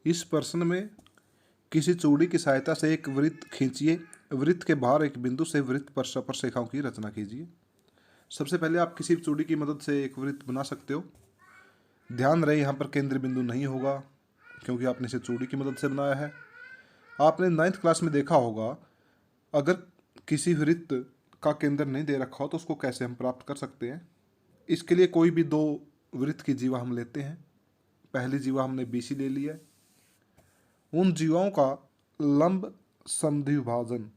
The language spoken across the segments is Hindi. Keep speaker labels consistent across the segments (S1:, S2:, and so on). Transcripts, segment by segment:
S1: इस प्रश्न में किसी चूड़ी की सहायता से एक वृत्त खींचिए। वृत्त के बाहर एक बिंदु से वृत्त पर स्पर्श रेखाओं की रचना कीजिए। सबसे पहले आप किसी भी चूड़ी की मदद से एक वृत्त बना सकते हो। ध्यान रहे यहाँ पर केंद्र बिंदु नहीं होगा, क्योंकि आपने इसे चूड़ी की मदद से बनाया है। आपने 9th क्लास में देखा होगा, अगर किसी वृत्त का केंद्र नहीं दे रखा हो तो उसको कैसे हम प्राप्त कर सकते हैं। इसके लिए कोई भी दो वृत्त की जीवा हम लेते हैं। पहली जीवा हमने BC ले ली है। उन जीवाओं का लंब समद्विभाजन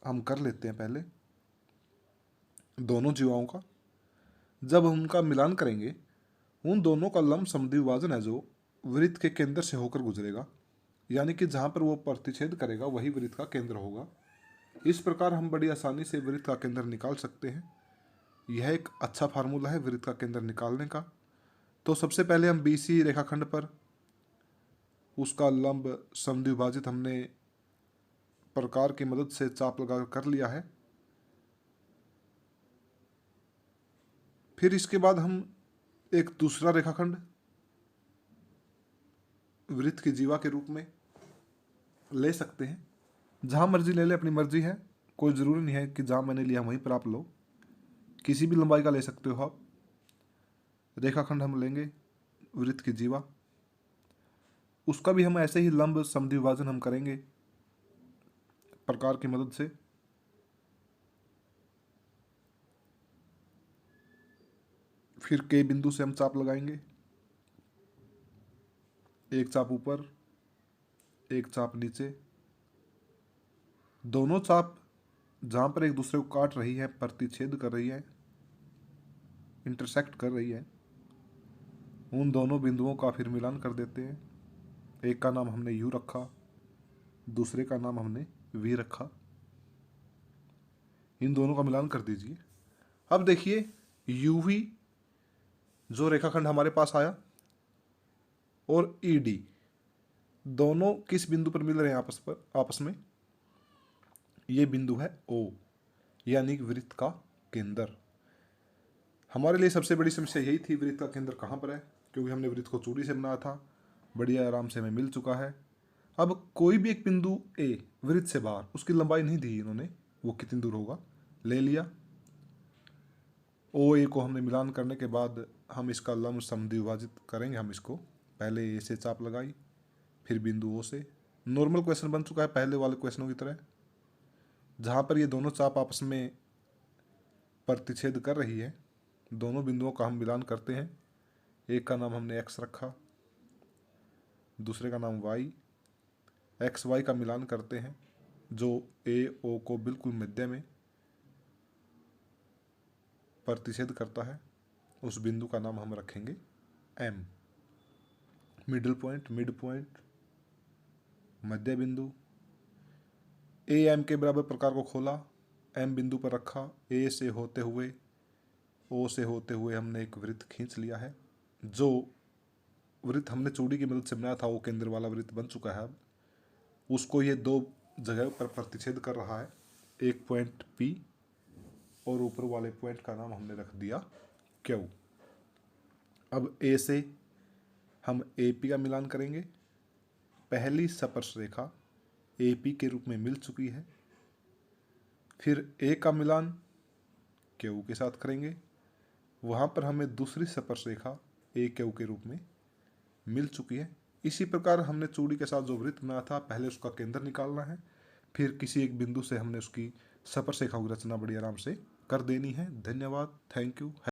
S1: हम कर लेते हैं पहले, दोनों जीवाओं का। जब हम उनका मिलान करेंगे, उन दोनों का लंब समद्विभाजन है जो वृत्त के केंद्र से होकर गुजरेगा, यानी कि जहाँ पर वो प्रतिच्छेद करेगा वही वृत्त का केंद्र होगा। इस प्रकार हम बड़ी आसानी से वृत्त का केंद्र निकाल सकते हैं। यह एक अच्छा फार्मूला है वृत्त का केंद्र निकालने का। तो सबसे पहले हम BC रेखाखंड पर उसका लंब समद्विभाजित हमने प्रकार की मदद से चाप लगा कर लिया है। फिर इसके बाद हम एक दूसरा रेखाखंड वृत्त की जीवा के रूप में ले सकते हैं। जहाँ मर्जी ले ले, अपनी मर्जी है, कोई ज़रूरी नहीं है कि जहाँ मैंने लिया वहीं पर आप लो। किसी भी लंबाई का ले सकते हो आप। रेखाखंड हम लेंगे वृत्त की जीवा, उसका भी हम ऐसे ही लंब समद्विभाजन हम करेंगे प्रकार की मदद से। फिर K बिंदु से हम चाप लगाएंगे, एक चाप ऊपर, एक चाप नीचे। दोनों चाप जहाँ पर एक दूसरे को काट रही है, प्रतिच्छेद कर रही है, इंटरसेक्ट कर रही है, उन दोनों बिंदुओं का फिर मिलान कर देते हैं। एक का नाम हमने U रखा, दूसरे का नाम हमने V रखा। इन दोनों का मिलान कर दीजिए। अब देखिए UV जो रेखाखंड हमारे पास आया और ED दोनों किस बिंदु पर मिल रहे हैं आपस में। ये बिंदु है O, यानी वृत्त का केंद्र। हमारे लिए सबसे बड़ी समस्या यही थी, वृत्त का केंद्र कहाँ पर है, क्योंकि हमने वृत्त को चूड़ी से बनाया था। बढ़िया आराम से हमें मिल चुका है। अब कोई भी एक बिंदु A वृत्त से बाहर, उसकी लंबाई नहीं दी इन्होंने, वो कितनी दूर होगा, ले लिया। OA को हमने मिलान करने के बाद हम इसका लंब समद्विभाजित करेंगे। हम इसको पहले A से चाप लगाई, फिर बिंदु O से। नॉर्मल क्वेश्चन बन चुका है पहले वाले क्वेश्चनों की तरह, जहाँ पर ये दोनों चाप आपस में प्रतिच्छेद कर रही है। दोनों बिंदुओं का हम मिलान करते हैं। एक का नाम हमने X रखा, दूसरे का नाम Y। XY का मिलान करते हैं जो AO को बिल्कुल मध्य में प्रतिच्छेद करता है। उस बिंदु का नाम हम रखेंगे M, middle point, mid point, मध्य बिंदु। AM के बराबर प्रकार को खोला, M बिंदु पर रखा, A से होते हुए O से होते हुए हमने एक वृत्त खींच लिया है। जो वृत्त हमने चूड़ी की मदद से बनाया था वो केंद्र वाला वृत्त बन चुका है। अब उसको ये दो जगह पर प्रतिच्छेद कर रहा है, एक पॉइंट P और ऊपर वाले पॉइंट का नाम हमने रख दिया Q। अब A से हम AP का मिलान करेंगे। पहली स्पर्श रेखा AP के रूप में मिल चुकी है। फिर A का मिलान Q के साथ करेंगे, वहाँ पर हमें दूसरी स्पर्श रेखा AQ के रूप में मिल चुकी है। इसी प्रकार हमने चूड़ी के साथ जो वृत्त बनाया था, पहले उसका केंद्र निकालना है, फिर किसी एक बिंदु से हमने उसकी स्पर्श रेखा की रचना बड़ी आराम से कर देनी है। धन्यवाद, थैंक यू।